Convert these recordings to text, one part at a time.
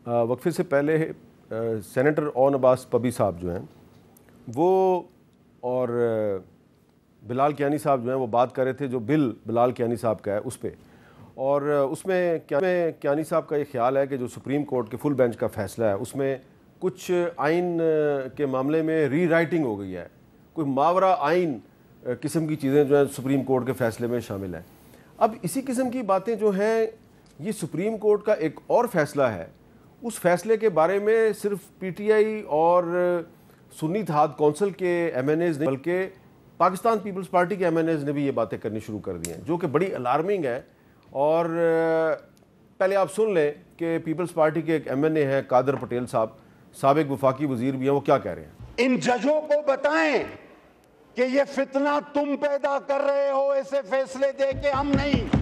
وقفے سے پہلے سینیٹر اون عباس پبی صاحب جو ہیں وہ اور بلال کیانی صاحب جو ہیں وہ بات کر رہے تھے جو بل بلال کیانی صاحب کا ہے اس پہ، اور اس میں کیانی صاحب کا یہ خیال ہے کہ جو سپریم کورٹ کے فل بینچ کا فیصلہ ہے اس میں کچھ آئین کے معاملے میں ری رائٹنگ ہو گئی ہے، کوئی ماورا آئین قسم کی چیزیں جو ہیں سپریم کورٹ کے فیصلے میں شامل ہیں۔ اب اسی قسم کی باتیں جو ہیں یہ سپریم کورٹ کا ایک اور فیصلہ ہے، اس فیصلے کے بارے میں صرف پی ٹی آئی اور سنی اتحاد کونسل کے ایم این ایز نے بلکہ پاکستان پیپلز پارٹی کے ایم این ایز نے بھی یہ باتیں کرنی شروع کر دی ہیں، جو کہ بڑی الارمنگ ہے۔ اور پہلے آپ سن لیں کہ پیپلز پارٹی کے ایک ایم این اے ہیں قادر پٹیل صاحب، سابق وفاقی وزیر بھی ہیں، وہ کیا کہہ رہے ہیں۔ ان ججوں کو بتائیں کہ یہ فتنہ تم پیدا کر رہے ہو، ایسے فیصلے دے کے ہم نہیں،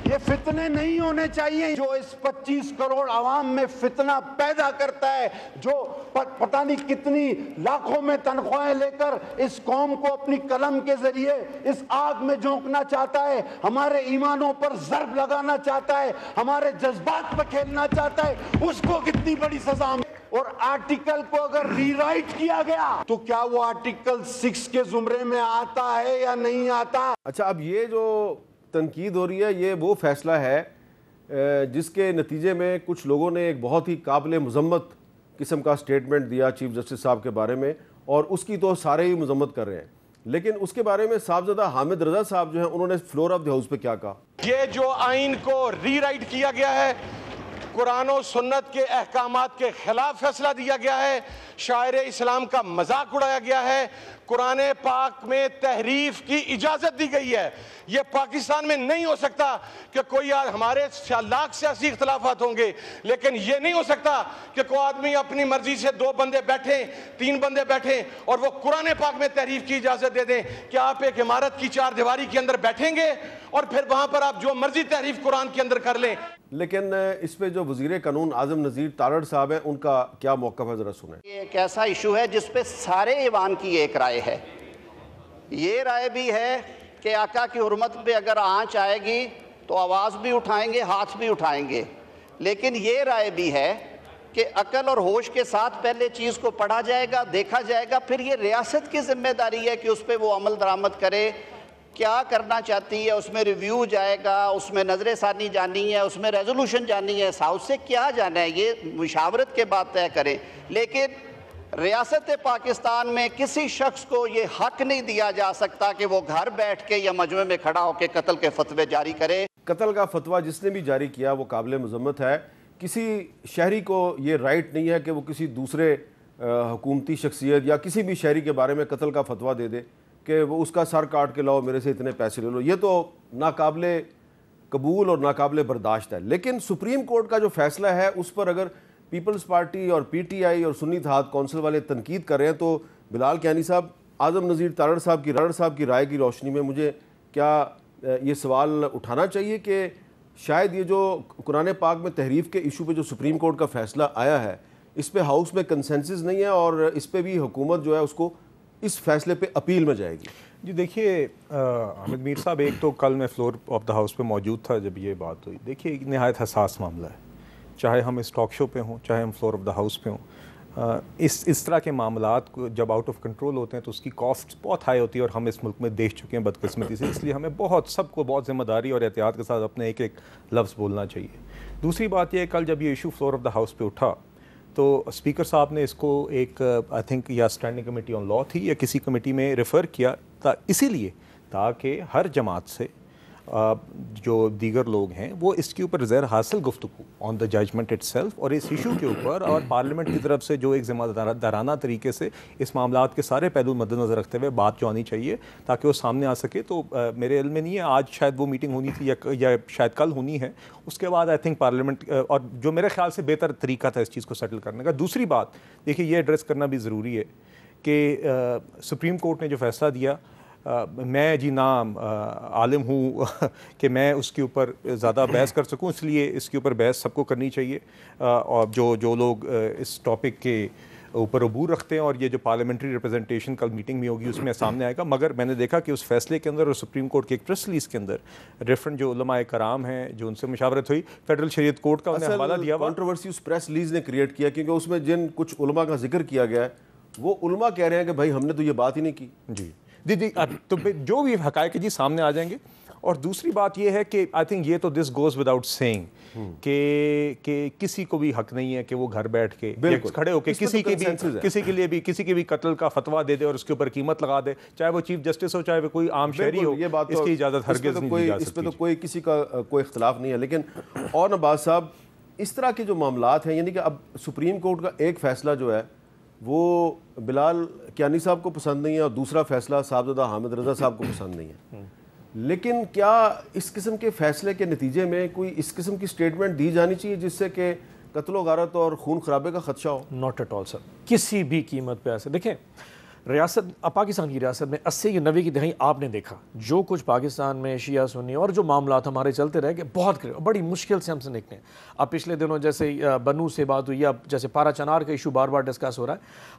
یہ فتنے نہیں ہونے چاہیے۔ جو اس 25 کروڑ عوام میں فتنہ پیدا کرتا ہے، جو پتہ نہیں کتنی لاکھوں میں تنخواہیں لے کر اس قوم کو اپنی قلم کے ذریعے اس آگ میں جھونکنا چاہتا ہے، ہمارے ایمانوں پر ضرب لگانا چاہتا ہے، ہمارے جذبات پہ کھیلنا چاہتا ہے، اس کو کتنی بڑی سزا۔ اور آرٹیکل کو اگر ری رائٹ کیا گیا تو کیا وہ آرٹیکل 6 کے زمرے میں آتا ہے یا نہیں آتا؟ اچھا، اب یہ جو تنقید ہو رہی ہے یہ وہ فیصلہ ہے جس کے نتیجے میں کچھ لوگوں نے ایک بہت ہی قابل مذمت قسم کا سٹیٹمنٹ دیا چیف جسٹس صاحب کے بارے میں، اور اس کی تو سارے ہی مذمت کر رہے ہیں، لیکن اس کے بارے میں صاحبزادہ حامد رضا صاحب جو ہیں انہوں نے فلور آف دی ہاؤس پہ کیا کہا۔ یہ جو آئین کو ری رائٹ کیا گیا ہے، قرآن و سنت کے احکامات کے خلاف فیصلہ دیا گیا ہے، شاعر اسلام کا مذاق اڑایا گیا ہے، قرآن پاک میں تحریف کی اجازت دی گئی ہے۔ یہ پاکستان میں نہیں ہو سکتا کہ کوئی ہمارے لاکھ سیاسی اختلافات ہوں گے، لیکن یہ نہیں ہو سکتا کہ کوئی آدمی اپنی مرضی سے 2 بندے بیٹھیں 3 بندے بیٹھیں اور وہ قرآن پاک میں تحریف کی اجازت دے دیں۔ کہ آپ ایک عمارت کی 4 دیواری کے اندر بیٹھیں گے اور پھر وہاں پر آپ جو مرضی تحریف قرآن کے اندر کر لیں؟ لیکن اس پہ جو وزیر قانون اعظم نذیر تارڑ صاحب ہیں ان کا کیا موقف ہے، ذرا سنیں۔ یہ ایک ایسا ایشو ہے جس پہ سارے ایوان کی ایک رائے ہے، یہ رائے بھی ہے کہ آقا کی حرمت پہ اگر آنچ آئے گی تو آواز بھی اٹھائیں گے، ہاتھ بھی اٹھائیں گے، لیکن یہ رائے بھی ہے کہ عقل اور ہوش کے ساتھ پہلے چیز کو پڑھا جائے گا، دیکھا جائے گا، پھر یہ ریاست کی ذمہ داری ہے کہ اس پہ وہ عمل درآمد کرے، کیا کرنا چاہتی ہے، اس میں ریویو جائے گا، اس میں نظر ثانی جانی ہے، اس میں ریزولوشن جانی ہے، ہاؤس سے کیا جانا ہے یہ مشاورت کے بعد طے کریں۔ لیکن ریاست پاکستان میں کسی شخص کو یہ حق نہیں دیا جا سکتا کہ وہ گھر بیٹھ کے یا مجمع میں کھڑا ہو کے قتل کے فتوے جاری کرے۔ قتل کا فتویٰ جس نے بھی جاری کیا وہ قابل مذمت ہے، کسی شہری کو یہ رائٹ نہیں ہے کہ وہ کسی دوسرے حکومتی شخصیت یا کسی بھی شہری کے بارے میں قتل کا فتویٰ دے دے کہ وہ اس کا سر کاٹ کے لاؤ، میرے سے اتنے پیسے لے لو، یہ تو ناقابل قبول اور ناقابل برداشت ہے۔ لیکن سپریم کورٹ کا جو فیصلہ ہے اس پر اگر پیپلز پارٹی اور پی ٹی آئی اور سنی اتحاد کونسل والے تنقید کر رہے ہیں تو بلال کیانی صاحب، اعظم نذیر تارڑ صاحب کی رائے کی روشنی میں مجھے کیا یہ سوال اٹھانا چاہیے کہ شاید یہ جو قرآن پاک میں تحریف کے ایشو پہ جو سپریم کورٹ کا فیصلہ آیا ہے اس پہ ہاؤس میں کنسنسس نہیں ہے اور اس پہ بھی حکومت جو ہے اس کو اس فیصلے پہ اپیل میں جائے گی؟ جی دیکھیے حامد میر صاحب، ایک تو کل میں فلور آف دا ہاؤس پہ موجود تھا جب یہ بات ہوئی۔ دیکھیے ایک نہایت حساس معاملہ ہے، چاہے ہم اس ٹاک شو پہ ہوں چاہے ہم فلور آف دا ہاؤس پہ ہوں، اس طرح کے معاملات کو جب آؤٹ آف کنٹرول ہوتے ہیں تو اس کی کاسٹ بہت ہائی ہوتی ہے، اور ہم اس ملک میں دیکھ چکے ہیں بدقسمتی سے، اس لیے ہمیں سب کو بہت ذمہ داری اور احتیاط کے ساتھ اپنے ایک لفظ بولنا چاہیے۔ دوسری بات یہ ہے کل جب یہ issue floor of the house پہ اٹھا تو اسپیکر صاحب نے اس کو ایک آئی تھنک یا اسٹینڈنگ کمیٹی آن لاء تھی یا کسی کمیٹی میں ریفر کیا اسی لیے تاکہ ہر جماعت سے جو دیگر لوگ ہیں وہ اس کے اوپر زیر حاصل گفتگو آن دا ججمنٹ اٹ سیلف اور اس ایشو کے اوپر، اور پارلیمنٹ کی طرف سے جو ایک ذمہ دارانہ طریقے سے اس معاملات کے سارے پہلو مد نظر رکھتے ہوئے بات جو آنی چاہیے تاکہ وہ سامنے آ سکے۔ تو میرے علم میں نہیں ہے آج شاید وہ میٹنگ ہونی تھی یا شاید کل ہونی ہے، اس کے بعد آئی تھنک پارلیمنٹ، اور جو میرے خیال سے بہتر طریقہ تھا اس چیز کو سیٹل کرنے کا۔ دوسری بات دیکھیے یہ ایڈریس کرنا بھی ضروری ہے کہ سپریم کورٹ نے جو فیصلہ دیا، میں جی نہ عالم ہوں کہ میں اس کے اوپر زیادہ بحث کر سکوں، اس لیے اس کے اوپر بحث سب کو کرنی چاہیے، اور جو لوگ اس ٹاپک کے اوپر عبور رکھتے ہیں, اور یہ جو پارلیمنٹری ریپرزنٹیشن کل میٹنگ میں ہوگی اس میں سامنے آئے گا. مگر میں نے دیکھا کہ اس فیصلے کے اندر اور سپریم کورٹ کے ایک پریس ریلیز کے اندر ڈفرنٹ جو علماء کرام ہیں جو ان سے مشاورت ہوئی, فیڈرل شریعت کورٹ کا انہیں حوالہ دیا. کنٹروورسی اس پریس ریلیز نے کریٹ کیا کیونکہ اس میں جن کچھ علماء کا ذکر کیا گیا ہے وہ علماء کہہ رہے ہیں کہ بھائی ہم نے تو یہ بات ہی نہیں کی. جی تو جو بھی حقائق جی سامنے آ جائیں گے. اور دوسری بات یہ ہے کہ آئی تھنک یہ تو دس گوز وداؤٹ سیئنگ کہ کسی کو بھی حق نہیں ہے کہ وہ گھر بیٹھ کے کھڑے ہو کے کسی کے بھی قتل کا فتویٰ دے دے اور اس کے اوپر قیمت لگا دے, چاہے وہ چیف جسٹس ہو چاہے وہ کوئی عام شہری ہو. اس کی اجازت ہرگز نہیں دی جا سکتی. اس پہ تو کوئی کسی کا کوئی اختلاف نہیں ہے. لیکن اور نواز صاحب اس طرح کے جو معاملات ہیں, یعنی کہ اب سپریم کورٹ کا ایک فیصلہ جو ہے وہ بلال کیانی صاحب کو پسند نہیں ہے اور دوسرا فیصلہ صاحبزادہ حامد رضا صاحب کو پسند نہیں ہے. لیکن کیا اس قسم کے فیصلے کے نتیجے میں کوئی اس قسم کی سٹیٹمنٹ دی جانی چاہیے جس سے کہ قتل و غارت اور خون خرابے کا خدشہ ہو؟ ناٹ ایٹ آل سر, کسی بھی قیمت پہ ایسے. دیکھیں ریاست پاکستان کی ریاست میں 80 یا 90 کی دہائی آپ نے دیکھا جو کچھ پاکستان میں شیعہ سنی اور جو معاملات ہمارے چلتے رہے کہ بہت بڑی مشکل سے ہم سے نکلے. اب پچھلے دنوں جیسے بنو سے بات ہوئی, اب جیسے پارا چنار کا ایشو بار بار ڈسکس ہو رہا ہے.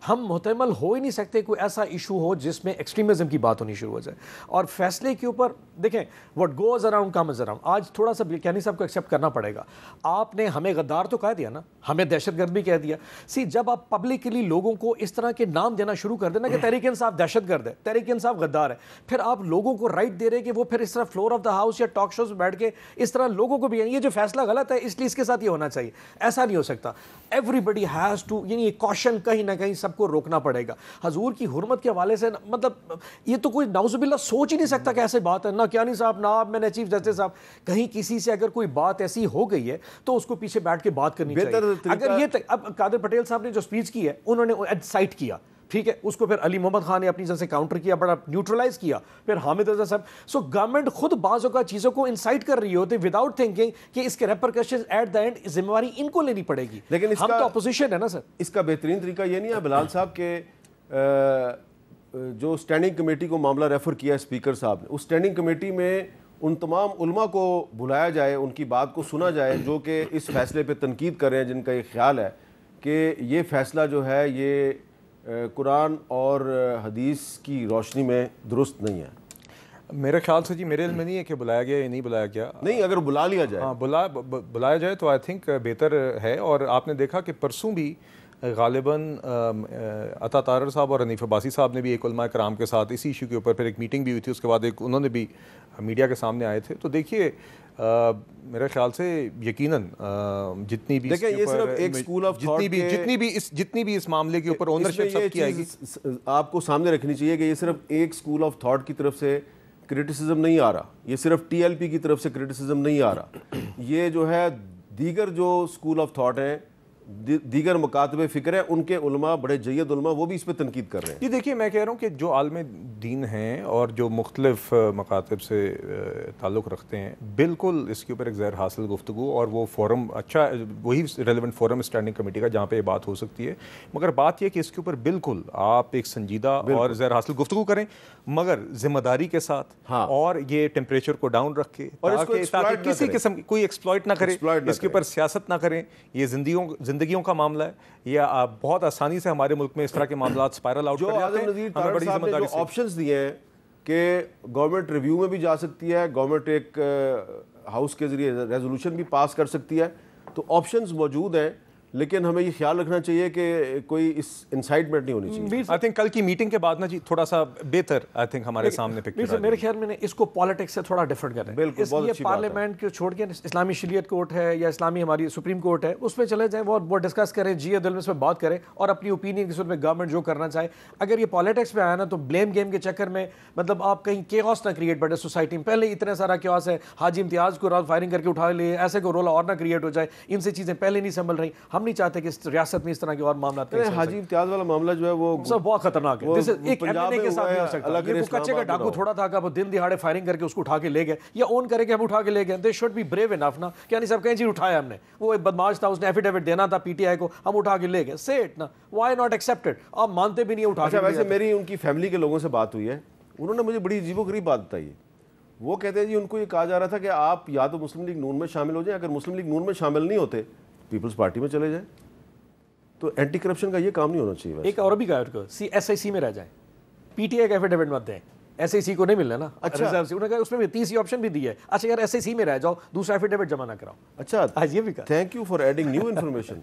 ہم محتمل ہو ہی نہیں سکتے کوئی ایسا ایشو ہو جس میں ایکسٹریمزم کی بات ہونی شروع ہو جائے. اور فیصلے کے اوپر دیکھیں what goes around comes around. آج تھوڑا سا کیانی صاحب کو ایکسیپٹ کرنا پڑے گا. آپ نے ہمیں غدار تو کہہ دیا نا, ہمیں دہشت گرد بھی کہہ دیا. جب آپ پبلکلی لوگوں کو اس طرح کے نام دینا شروع کر دینا کہ تحریک انصاف دہشت گرد ہے, تحریک انصاف غدار ہے, پھر آپ لوگوں کو رائٹ دے رہے کہ وہ پھر اس طرح فلور آف دا ہاؤس یا ٹاک شوز بیٹھ کے اس طرح لوگوں کو بھی یہ جو فیصلہ غلط ہے اس لیے اس کے ساتھ یہ ہونا چاہیے. ایسا نہیں ہو سکتا. ایوری بڈی ہیز ٹو, یعنی یہ کوشن کہیں نہ کہیں سب کو روکنا پڑے گا. حضور کی حرمت کے حوالے سے مطلب یہ تو کوئی نعوذ باللہ سوچ ہی نہیں سکتا کہ ایسے بات ہے. نہ کیانی صاحب نہ آپ, میں نے چیف جسٹس صاحب, کہیں کسی سے اگر کوئی بات ایسی ہو گئی ہے تو اس کو پیچھے بیٹھ کے بات کرنی چاہیے. اگر یہ اب قادر پٹیل صاحب نے جو سپیچ کی ہے انہوں نے سائٹ کیا, ٹھیک ہے, اس کو پھر علی محمد خان نے اپنی جگہ سے کاؤنٹر کیا, بڑا نیوٹرلائز کیا, پھر حامد رضا صاحب. سو گورنمنٹ خود بعض اوقات چیزوں کو انسائٹ کر رہی ہوتی وداؤٹ تھنکنگ کہ اس کے ریپرکشنز ایٹ دا اینڈ ذمہ داری ان کو لینی پڑے گی. لیکن ہم تو اپوزیشن ہے نا سر. اس کا بہترین طریقہ یہ نہیں ہے بلال صاحب کہ جو اسٹینڈنگ کمیٹی کو معاملہ ریفر کیا اسپیکر صاحب نے, اس اسٹینڈنگ کمیٹی میں ان تمام علماء کو بلایا جائے, ان کی بات کو سنا جائے جو کہ اس فیصلے پہ تنقید کر رہے ہیں, جن کا یہ خیال ہے کہ یہ فیصلہ جو ہے یہ قرآن اور حدیث کی روشنی میں درست نہیں ہے. میرے خیال سے جی میرے علم میں نہیں ہے کہ بلایا گیا یا نہیں بلایا گیا. نہیں, اگر بلا لیا جائے, ہاں بلایا جائے تو آئی تھنک بہتر ہے. اور آپ نے دیکھا کہ پرسوں بھی غالباً عطا طاہر صاحب اور حنیف عباسی صاحب نے بھی ایک علماء کرام کے ساتھ اسی ایشو کے اوپر پھر ایک میٹنگ بھی ہوئی تھی, اس کے بعد ایک انہوں نے بھی میڈیا کے سامنے آئے تھے. تو دیکھیے میرے خیال سے یقیناً جتنی بھی جتنی بھی اس معاملے کے اوپر اونرشپ سب کی آئے گی, آپ کو سامنے رکھنی چاہیے کہ یہ صرف ایک اسکول آف تھاٹ کی طرف سے کرٹیسزم نہیں آ رہا, یہ صرف ٹی ایل پی کی طرف سے کرٹیسزم نہیں آ رہا, یہ جو ہے دیگر جو اسکول آف تھاٹ ہیں, دیگر مکاتب فکر ہیں, ان کے علماء, بڑے جید علماء, وہ بھی اس پہ تنقید کر رہے ہیں. جی دیکھیے میں کہہ رہا ہوں کہ جو عالم دین ہیں اور جو مختلف مکاتب سے تعلق رکھتے ہیں, بالکل اس کے اوپر ایک زہر حاصل گفتگو, اور وہ فورم اچھا, وہی ریلیونٹ فورم اسٹینڈنگ کمیٹی کا جہاں پہ یہ بات ہو سکتی ہے. مگر بات یہ کہ اس کے اوپر بالکل آپ ایک سنجیدہ اور زہر حاصل گفتگو کریں, مگر ذمہ داری کے ساتھ, اور یہ ٹیمپریچر کو ڈاؤن رکھ کے, تاکہ کسی قسم کی کوئی ایکسپلائٹ نہ کرے, اس کے اوپر سیاست نہ کریں. یہ زندگیوں کا معاملہ ہے, یہ بہت آسانی سے ہمارے ملک میں اس طرح کے معاملات اسپائرل آؤٹ کر جاتے ہیں. ہمیں بڑی ذمہ داری سے جو آپشنز دیے ہیں کہ گورنمنٹ ریویو میں بھی جا سکتی ہے, گورنمنٹ ایک ہاؤس کے ذریعے ریزولوشن بھی پاس کر سکتی ہے, تو آپشنز موجود ہیں. لیکن ہمیں یہ خیال رکھنا چاہیے کہ کوئی اس انسائٹمنٹ نہیں ہونی چاہیے. آئی تھنک کل کی میٹنگ کے بعد نا جی تھوڑا سا بہتر آئی تھنک ہمارے سامنے پکچر میرے خیال میں اس کو پالیٹکس سے تھوڑا ڈفرنٹ کریں. بالکل, یہ پارلیمنٹ کو چھوڑ کے اسلامی شریعت کورٹ ہے یا اسلامی ہماری سپریم کورٹ ہے, اس میں چلے جائیں, وہ ڈسکس کریں, جی دل میں اس میں بات کریں, اور اپنی اوپینین کی صورت میں گورنمنٹ جو کرنا چاہے. اگر یہ پالیٹکس میں آیا نا تو بلیم گیم کے چکر میں مطلب آپ کہیں کیوس نہ کریٹ بیٹھے سوسائٹی میں. پہلے اتنا سارا کیوس ہے, حاجی امتیاز کو رات فائرنگ کر کے اٹھا لے, ایسے کو رولا اور نہ کریٹ ہو جائے, ان سے چیزیں پہلے نہیں سنبھل رہی. ہم نہیں چاہتے کہ ریاست میں اس طرح کے اور معاملات. حاجی امتیاز والا معاملہ جو ہے وہ بہت خطرناک ہے. ایک ایم این اے کے ساتھ نہیں ہو سکتا. یہ کچے کا ڈاکو تھوڑا تھا کہ وہ دن دہاڑے فائرنگ کر کے اس کو اٹھا کے لے گئے, یا اون کرے کہ ہم اٹھا کے لے گئے. They should be brave enough نا, کیا نہیں صاحب کہیں چیز اٹھایا ہم نے, وہ ایک بدماش تھا, اس نے ایفیڈیوٹ دینا تھا پی ٹی آئی کو, ہم اٹھا کے لے گئے. سے اٹ نا, وائی ناٹ ایکسیپٹڈ. آپ مانتے بھی نہیں اٹھا کے. ویسے میری ان کی فیملی کے لوگوں سے بات ہوئی ہے, انہوں نے مجھے بڑی عجیب و غریب بات بتائی ہے. وہ کہتے ہیں جی ان کو یہ کہا جا رہا تھا کہ آپ یا تو مسلم لیگ نون میں شامل ہو جائیں, اگر مسلم لیگ نون میں شامل نہیں ہوتے پیپلز پارٹی میں چلے جائیں. تو اینٹی کرپشن کا یہ کام نہیں ہونا چاہیے ویسے. ایک اور بھی کہا SIC میں رہ جائیں, PTI کا ایفیڈیوٹ مت دیں, SIC کو نہیں ملنا نا. اچھا, انہوں نے کہا اس میں تیسری آپشن بھی دی ہے, اچھا یار SIC میں رہ جاؤ, دوسرا ایفیڈیوٹ جمع نہ کراؤ. اچھا یہ بھی کہا. Thank you for adding new information.